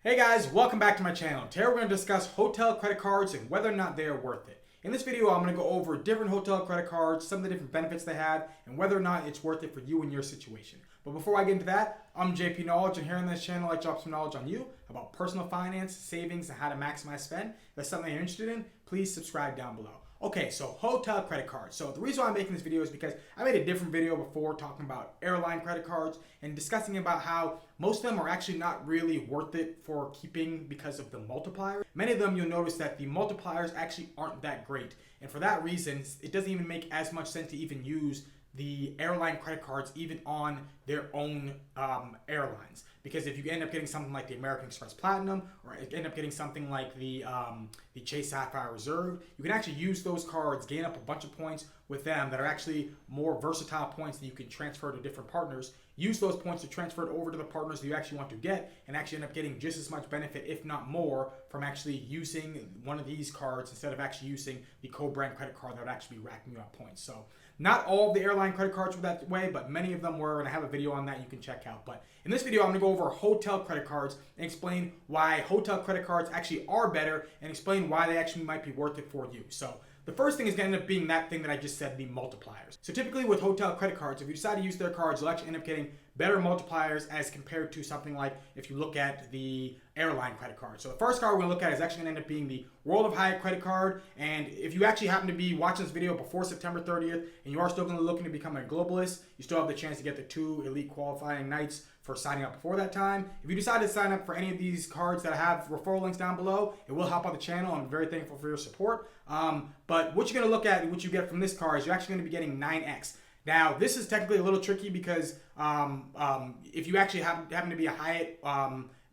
Hey guys, welcome back to my channel. Today we're going to discuss hotel credit cards and whether or not they are worth it. In this video, I'm going to go over different hotel credit cards, some of the different benefits they have, and whether or not it's worth it for you and your situation. But before I get into that, I'm JP Knowledge, and here on this channel, I drop some knowledge on you about personal finance, savings, and how to maximize spend. If that's something you're interested in, please subscribe down below. Okay, so hotel credit cards. So the reason why I'm making this video is because I made a different video before talking about airline credit cards and discussing about how most of them are actually not really worth it for keeping because of the multiplier. Many of them, you'll notice that the multipliers actually aren't that great. And for that reason, it doesn't even make as much sense to even use the airline credit cards even on their own airlines, because if you end up getting something like the American Express Platinum or end up getting something like the Chase Sapphire Reserve, you can actually use those cards, gain up a bunch of points with them that are actually more versatile points that you can transfer to different partners. Use those points to transfer it over to the partners that you actually want to get, and actually end up getting just as much benefit, if not more, from actually using one of these cards instead of actually using the co-brand credit card that would actually be racking you up points. So not all of the airline credit cards were that way, but many of them were, and I have a video on that you can check out. But in this video, I'm going to go over hotel credit cards and explain why hotel credit cards actually are better and explain why they actually might be worth it for you. So the first thing is going to end up being that thing that I just said, the multipliers. So typically with hotel credit cards, if you decide to use their cards, you'll actually end up getting better multipliers as compared to something like if you look at the airline credit card. So the first card we're going to look at is actually going to end up being the World of Hyatt credit card. And if you actually happen to be watching this video before September 30th and you are still looking to become a globalist, you still have the chance to get the 2 elite qualifying nights for signing up before that time. If you decide to sign up for any of these cards that have referral links down below, it will help out the channel. I'm very thankful for your support. But what you're going to look at and what you get from this card is you're actually going to be getting 9x. Now, this is technically a little tricky because if you actually happen to be a Hyatt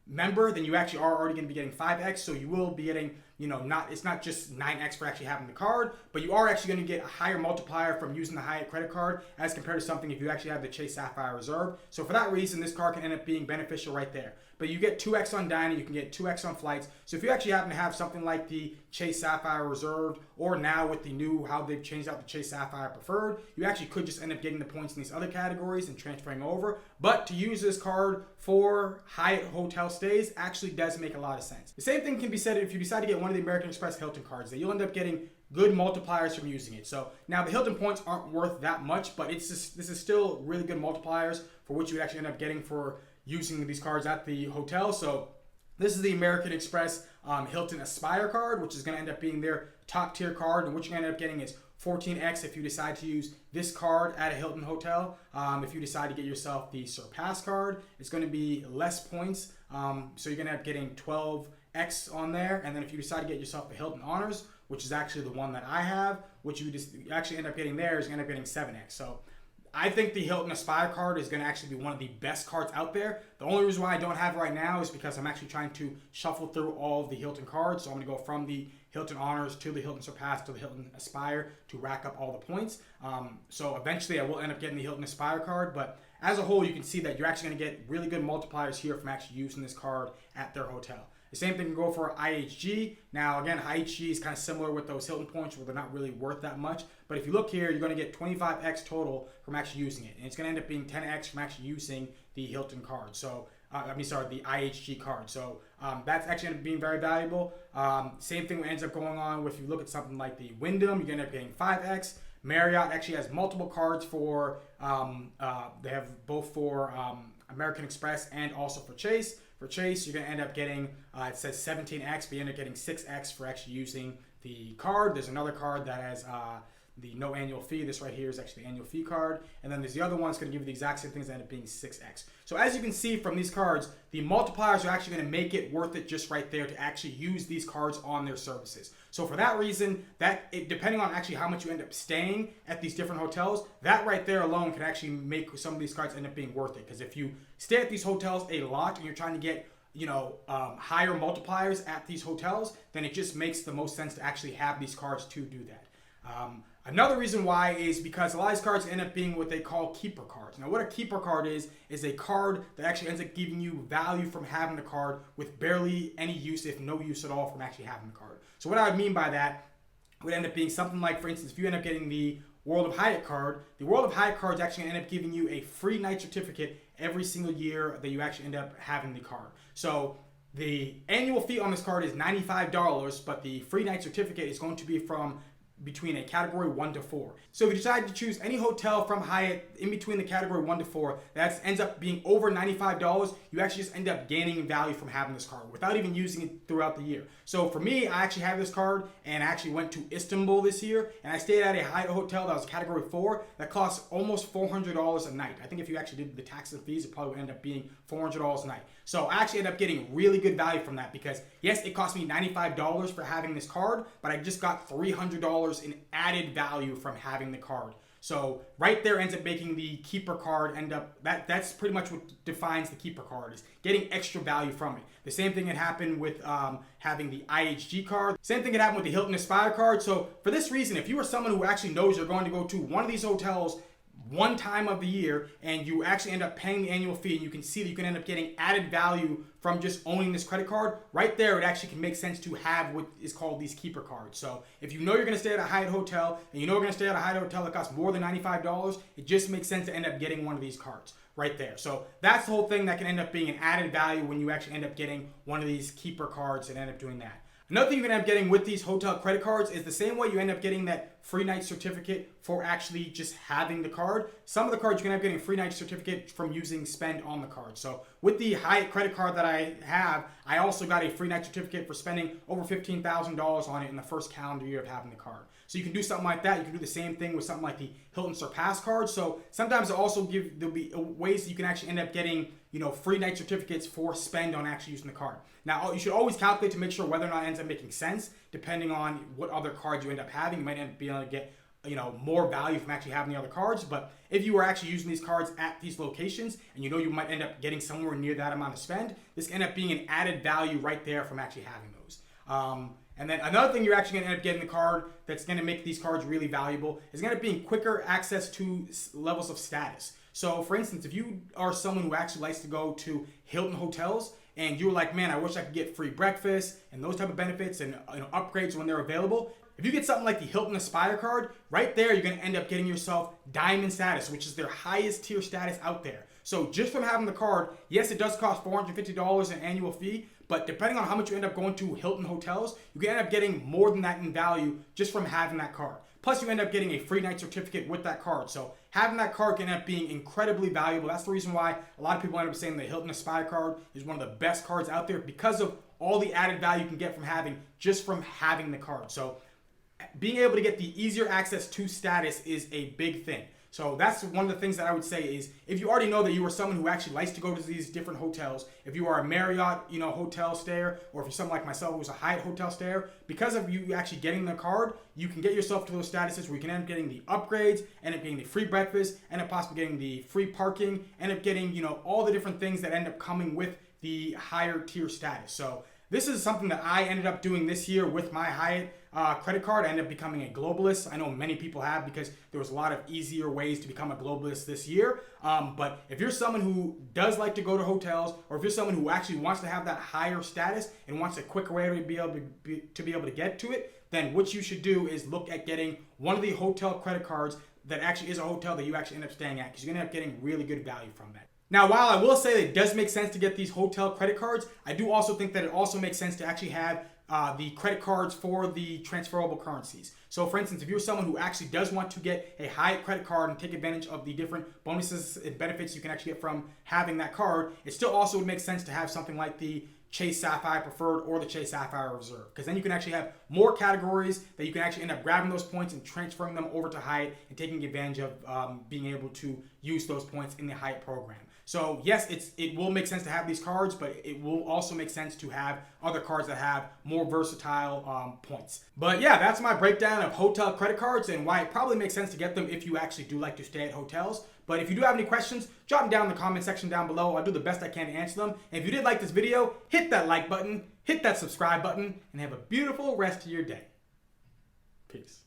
member, then you actually are already going to be getting 5x. So you will be getting, it's not just 9x for actually having the card, but you are actually going to get a higher multiplier from using the Hyatt credit card as compared to something if you actually have the Chase Sapphire Reserve. So for that reason, this card can end up being beneficial right there. But you get 2x on dining, you can get 2x on flights. So if you actually happen to have something like the Chase Sapphire Reserve, or now with the new, how they've changed out the Chase Sapphire Preferred, you actually could just end up getting the points in these other categories and transferring over. But to use this card for Hyatt hotel stays actually does make a lot of sense. The same thing can be said if you decide to get one of the American Express Hilton cards, that you'll end up getting good multipliers from using it. So now the Hilton points aren't worth that much, but this is still really good multipliers for what you would actually end up getting for using these cards at the hotel. So this is the American Express Hilton Aspire card, which is going to end up being their top tier card. And what you're going to end up getting is 14x if you decide to use this card at a Hilton hotel. If you decide to get yourself the Surpass card, it's going to be less points. So you're going to end up getting 12x on there. And then if you decide to get yourself the Hilton Honors, which is actually the one that I have, what you just actually end up getting there is going to end up getting 7x. So I think the Hilton Aspire card is going to actually be one of the best cards out there. The only reason why I don't have it right now is because I'm actually trying to shuffle through all of the Hilton cards. So I'm going to go from the Hilton Honors to the Hilton Surpass to the Hilton Aspire to rack up all the points. So eventually I will end up getting the Hilton Aspire card. But as a whole, you can see that you're actually going to get really good multipliers here from actually using this card at their hotel. The same thing can go for IHG. Now, again, IHG is kind of similar with those Hilton points where they're not really worth that much. But if you look here, you're going to get 25x total from actually using it. And it's going to end up being 10x from actually using the Hilton card. So, the IHG card. So that's actually going to be very valuable. Same thing ends up going on with, if you look at something like the Wyndham, you're going to end up getting 5x. Marriott actually has multiple cards for, they have both for American Express and also for Chase. For Chase, you're going to end up getting, it says 17x, but you end up getting 6x for actually using the card. There's another card that has the no annual fee. This right here is actually the annual fee card. And then there's the other one that's going to give you the exact same things that end up being 6x. So as you can see from these cards, the multipliers are actually going to make it worth it just right there to actually use these cards on their services. So for that reason, depending on actually how much you end up staying at these different hotels, that right there alone can actually make some of these cards end up being worth it. Because if you stay at these hotels a lot and you're trying to get higher multipliers at these hotels, then it just makes the most sense to actually have these cards to do that. Another reason why is because a lot of these cards end up being what they call keeper cards. Now, what a keeper card is a card that actually ends up giving you value from having the card with barely any use, if no use at all, from actually having the card. So what I would mean by that would end up being something like, for instance, if you end up getting the World of Hyatt card, the World of Hyatt card is actually going to end up giving you a free night certificate every single year that you actually end up having the card. So The annual fee on this card is $95, but the free night certificate is going to be from between a category 1 to 4. So if you decide to choose any hotel from Hyatt in between the category 1 to 4 that ends up being over $95, you actually just end up gaining value from having this card without even using it throughout the year. So for me, I actually have this card and I actually went to Istanbul this year and I stayed at a Hyatt hotel that was category 4 that costs almost $400 a night. I think if you actually did the taxes and fees, it probably would end up being $400 a night. So I actually ended up getting really good value from that because yes, it cost me $95 for having this card, but I just got $300 in added value from having the card. So right there ends up making the keeper card end up, that's pretty much what defines the keeper card, is getting extra value from it. The same thing had happened with having the IHG card. Same thing had happened with the Hilton Aspire card. So for this reason, if you are someone who actually knows you're going to go to one of these hotels one time of the year and you actually end up paying the annual fee and you can see that you can end up getting added value from just owning this credit card, right there it actually can make sense to have what is called these keeper cards. So if you know you're going to stay at a Hyatt hotel and you know you're going to stay at a Hyatt hotel that costs more than $95, it just makes sense to end up getting one of these cards right there. So that's the whole thing that can end up being an added value when you actually end up getting one of these keeper cards and end up doing that. Another thing you can end up getting with these hotel credit cards is the same way you end up getting that free night certificate for actually just having the card. Some of the cards you can end up getting a free night certificate from using spend on the card. So with the Hyatt credit card that I have, I also got a free night certificate for spending over $15,000 on it in the first calendar year of having the card. So you can do something like that. You can do the same thing with something like the Hilton Surpass card. So sometimes there'll be ways that you can actually end up getting, free night certificates for spend on actually using the card. Now, you should always calculate to make sure whether or not it ends up making sense, depending on what other cards you end up having. You might end up being able to get more value from actually having the other cards. But if you are actually using these cards at these locations and you might end up getting somewhere near that amount of spend, this can end up being an added value right there from actually having those. And then another thing you're actually going to end up getting the card that's going to make these cards really valuable is going to be quicker access to levels of status. So for instance, if you are someone who actually likes to go to Hilton hotels and you're like, man, I wish I could get free breakfast and those type of benefits and upgrades when they're available. If you get something like the Hilton Aspire card, right there, you're going to end up getting yourself diamond status, which is their highest tier status out there. So just from having the card, yes, it does cost $450 in annual fee, but depending on how much you end up going to Hilton hotels, you can end up getting more than that in value just from having that card. Plus, you end up getting a free night certificate with that card. So having that card can end up being incredibly valuable. That's the reason why a lot of people end up saying the Hilton Aspire card is one of the best cards out there because of all the added value you can get from having the card. So being able to get the easier access to status is a big thing. So that's one of the things that I would say is if you already know that you are someone who actually likes to go to these different hotels, if you are a Marriott, hotel stayer, or if you're someone like myself who's a Hyatt hotel stayer, because of you actually getting the card, you can get yourself to those statuses where you can end up getting the upgrades, end up getting the free breakfast, end up possibly getting the free parking, end up getting, all the different things that end up coming with the higher tier status. So this is something that I ended up doing this year with my Hyatt credit card. I ended up becoming a globalist. I know many people have because there was a lot of easier ways to become a globalist this year. But if you're someone who does like to go to hotels, or if you're someone who actually wants to have that higher status and wants a quicker way to be able to get to it, then what you should do is look at getting one of the hotel credit cards that actually is a hotel that you actually end up staying at, because you're going to end up getting really good value from that. Now, while I will say that it does make sense to get these hotel credit cards, I do also think that it also makes sense to actually have the credit cards for the transferable currencies. So for instance, if you're someone who actually does want to get a Hyatt credit card and take advantage of the different bonuses and benefits you can actually get from having that card, it still also would make sense to have something like the Chase Sapphire Preferred or the Chase Sapphire Reserve, because then you can actually have more categories that you can actually end up grabbing those points and transferring them over to Hyatt and taking advantage of being able to use those points in the Hyatt program. So yes, it will make sense to have these cards, but it will also make sense to have other cards that have more versatile points. But yeah, that's my breakdown of hotel credit cards and why it probably makes sense to get them if you actually do like to stay at hotels. But if you do have any questions, drop them down in the comment section down below. I'll do the best I can to answer them. And if you did like this video, hit that like button, hit that subscribe button, and have a beautiful rest of your day. Peace.